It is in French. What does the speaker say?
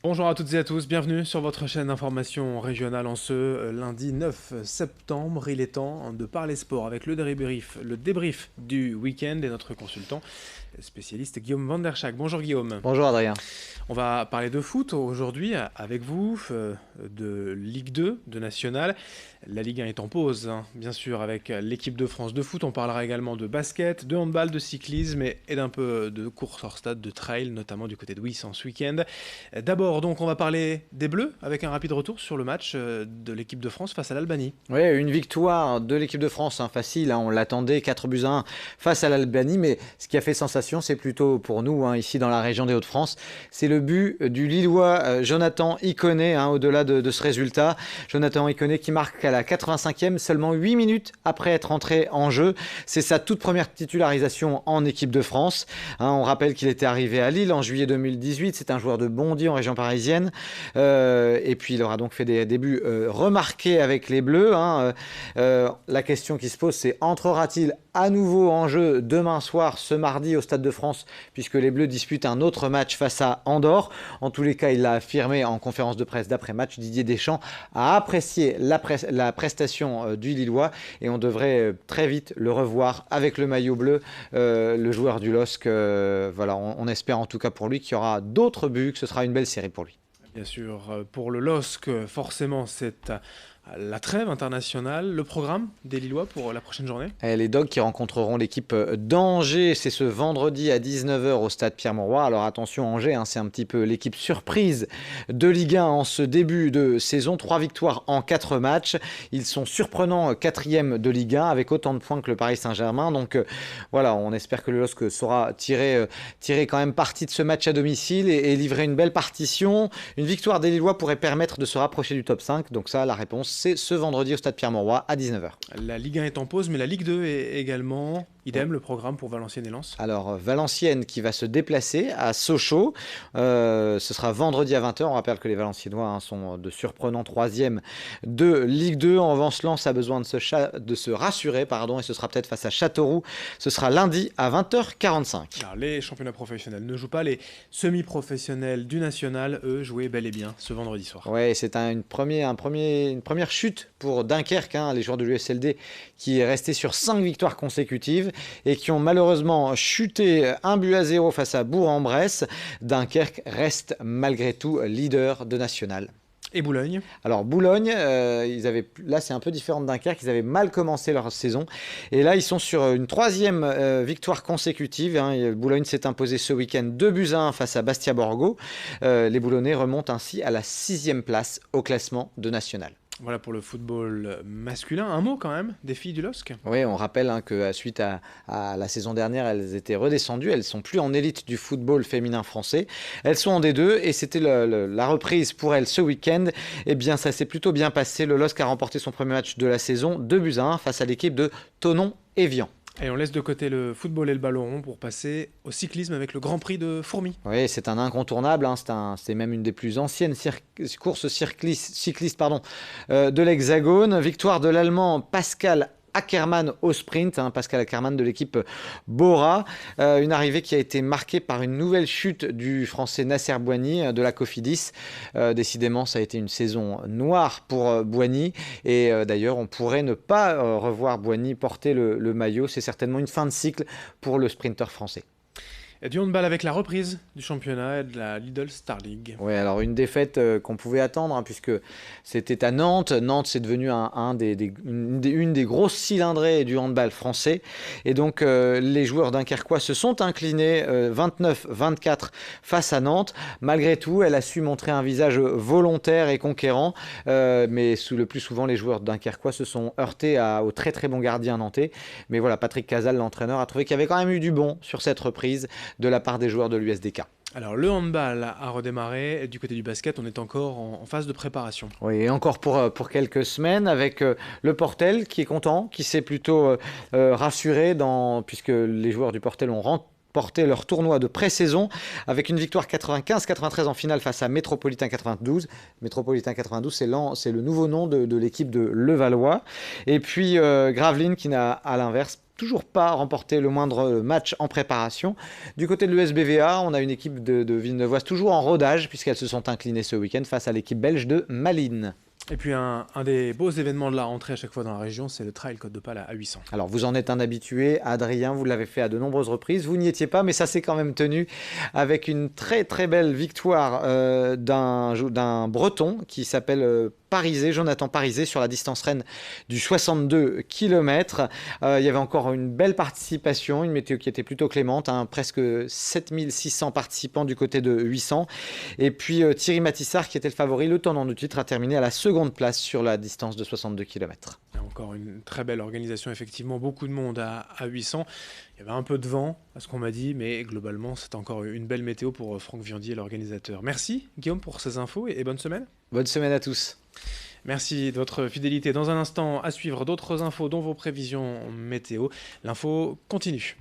Bonjour à toutes et à tous, bienvenue sur votre chaîne d'information régionale en ce lundi 9 septembre. Il est temps de parler sport avec le débrief du week-end et notre consultant spécialiste Guillaume Van der Schaak. Bonjour Guillaume. Bonjour Adrien. On va parler de foot aujourd'hui avec vous, de Ligue 2, de National. La Ligue 1 est en pause, hein, bien sûr, avec l'équipe de France de foot. On parlera également de basket, de handball, de cyclisme et d'un peu de course hors stade, de trail, notamment du côté de Wissant ce week-end. D'abord, donc, on va parler des Bleus avec un rapide retour sur le match de l'équipe de France face à l'Albanie. Oui, une victoire de l'équipe de France, hein, facile, hein, on l'attendait, 4-1 face à l'Albanie, mais ce qui a fait sensation, c'est plutôt pour nous, hein, ici dans la région des Hauts-de-France, c'est le but du Lillois Jonathan Iconé, hein, au-delà de ce résultat. Jonathan Iconé qui marque à la 85e, seulement 8 minutes après être entré en jeu. C'est sa toute première titularisation en équipe de France. Hein, on rappelle qu'il était arrivé à Lille en juillet 2018, c'est un joueur de Bondy en région parisienne, et puis il aura donc fait des débuts remarqués avec les Bleus. Hein. La question qui se pose, c'est entrera-t-il à nouveau en jeu demain soir, ce mardi au Stade de France, puisque les Bleus disputent un autre match face à Andorre. En tous les cas, il l'a affirmé en conférence de presse d'après-match. Didier Deschamps a apprécié la prestation du Lillois et on devrait très vite le revoir avec le maillot bleu, le joueur du LOSC. Voilà, on espère en tout cas pour lui qu'il y aura d'autres buts, que ce sera une belle série pour lui. Bien sûr, pour le LOSC, forcément, c'est la trêve internationale. Le programme des Lillois pour la prochaine journée? Et les Dogs qui rencontreront l'équipe d'Angers, c'est ce vendredi à 19h au stade Pierre-Mauroy. Alors attention, Angers, hein, c'est un petit peu l'équipe surprise de Ligue 1 en ce début de saison. 3 victoires en 4 matchs. Ils sont surprenants 4e de Ligue 1 avec autant de points que le Paris Saint-Germain. Donc voilà, on espère que le LOSC saura tirer quand même parti de ce match à domicile et livrer une belle partition. Une victoire des Lillois pourrait permettre de se rapprocher du top 5. Donc ça, la réponse, c'est ce vendredi au stade Pierre-Mauroy à 19h. La Ligue 1 est en pause, mais la Ligue 2 est également. Idem, le programme pour Valenciennes et Lens. Alors, Valenciennes qui va se déplacer à Sochaux. Ce sera vendredi à 20h. On rappelle que les Valenciennois, hein, sont de surprenant 3e de Ligue 2. En revanche, Lens a besoin de se rassurer, et ce sera peut-être face à Châteauroux. Ce sera lundi à 20h45. Alors, les championnats professionnels ne jouent pas. Les semi-professionnels du national, eux, jouaient bel et bien ce vendredi soir. Oui, c'est une première chute pour Dunkerque, hein, les joueurs de l'USLD qui est resté sur 5 victoires consécutives et qui ont malheureusement chuté 1-0 face à Bourg-en-Bresse. Dunkerque reste malgré tout leader de national. Et Boulogne? Alors Boulogne, là c'est un peu différent de Dunkerque, ils avaient mal commencé leur saison et là ils sont sur une 3e victoire consécutive. Hein. Boulogne s'est imposé ce week-end 2-1 face à Bastia Borgo. Les Boulonnais remontent ainsi à la 6e place au classement de national. Voilà pour le football masculin. Un mot quand même des filles du LOSC? Oui, on rappelle, hein, que suite à la saison dernière, elles étaient redescendues. Elles ne sont plus en élite du football féminin français. Elles sont en D2 et c'était la reprise pour elles ce week-end. Eh bien, ça s'est plutôt bien passé. Le LOSC a remporté son premier match de la saison 2-1 face à l'équipe de Thonon-Évian. Et on laisse de côté le football et le ballon rond pour passer au cyclisme avec le Grand Prix de Fourmies. Oui, c'est un incontournable, hein, c'est même une des plus anciennes courses cyclistes de l'Hexagone. Victoire de l'Allemand Pascal Ackermann au sprint, hein, Pascal Ackermann de l'équipe Bora. Une arrivée qui a été marquée par une nouvelle chute du français Nasser Boigny de la Cofidis. Décidément, ça a été une saison noire pour Boigny. Et d'ailleurs, on pourrait ne pas revoir Boigny porter le maillot. C'est certainement une fin de cycle pour le sprinter français. Et du handball avec la reprise du championnat et de la Lidl Star League. Oui, alors une défaite qu'on pouvait attendre, hein, puisque c'était à Nantes. Nantes, c'est devenu une des grosses cylindrées du handball français. Et donc, les joueurs dunkerquois se sont inclinés 29-24 face à Nantes. Malgré tout, elle a su montrer un visage volontaire et conquérant. Mais le plus souvent, les joueurs dunkerquois se sont heurtés au très très bon gardien nantais. Mais voilà, Patrick Casal, l'entraîneur, a trouvé qu'il y avait quand même eu du bon sur cette reprise de la part des joueurs de l'USDK. Alors le handball a redémarré, et du côté du basket on est encore en phase de préparation. Oui, et encore pour quelques semaines avec le Portel qui est content, qui s'est plutôt rassuré puisque les joueurs du Portel ont remporté leur tournoi de pré-saison avec une victoire 95-93 en finale face à Métropolitain 92. Métropolitain 92, c'est le nouveau nom de l'équipe de Levallois. Et puis Gravelines qui n'a à l'inverse toujours pas remporté le moindre match en préparation. Du côté de l'USBVA, on a une équipe de Villeneuvoise toujours en rodage puisqu'elles se sont inclinées ce week-end face à l'équipe belge de Malines. Et puis un des beaux événements de la rentrée à chaque fois dans la région, c'est le Trail Côte d'Opale à 800. Alors vous en êtes un habitué, Adrien, vous l'avez fait à de nombreuses reprises, vous n'y étiez pas, mais ça s'est quand même tenu avec une très très belle victoire d'un Breton qui s'appelle Parisé, Jonathan Parisé, sur la distance reine du 62 km. Il y avait encore une belle participation, une météo qui était plutôt clémente, presque 7600 participants du côté de 800. Et puis Thierry Matissart, qui était le favori, le tenant du titre, a terminé à la seconde place sur la distance de 62 km. Encore une très belle organisation, effectivement, beaucoup de monde à 800. Il y avait un peu de vent, à ce qu'on m'a dit, mais globalement, c'est encore une belle météo pour Franck Viandier, l'organisateur. Merci Guillaume pour ces infos et bonne semaine. Bonne semaine à tous. Merci de votre fidélité. Dans un instant, à suivre d'autres infos, dont vos prévisions météo. L'info continue.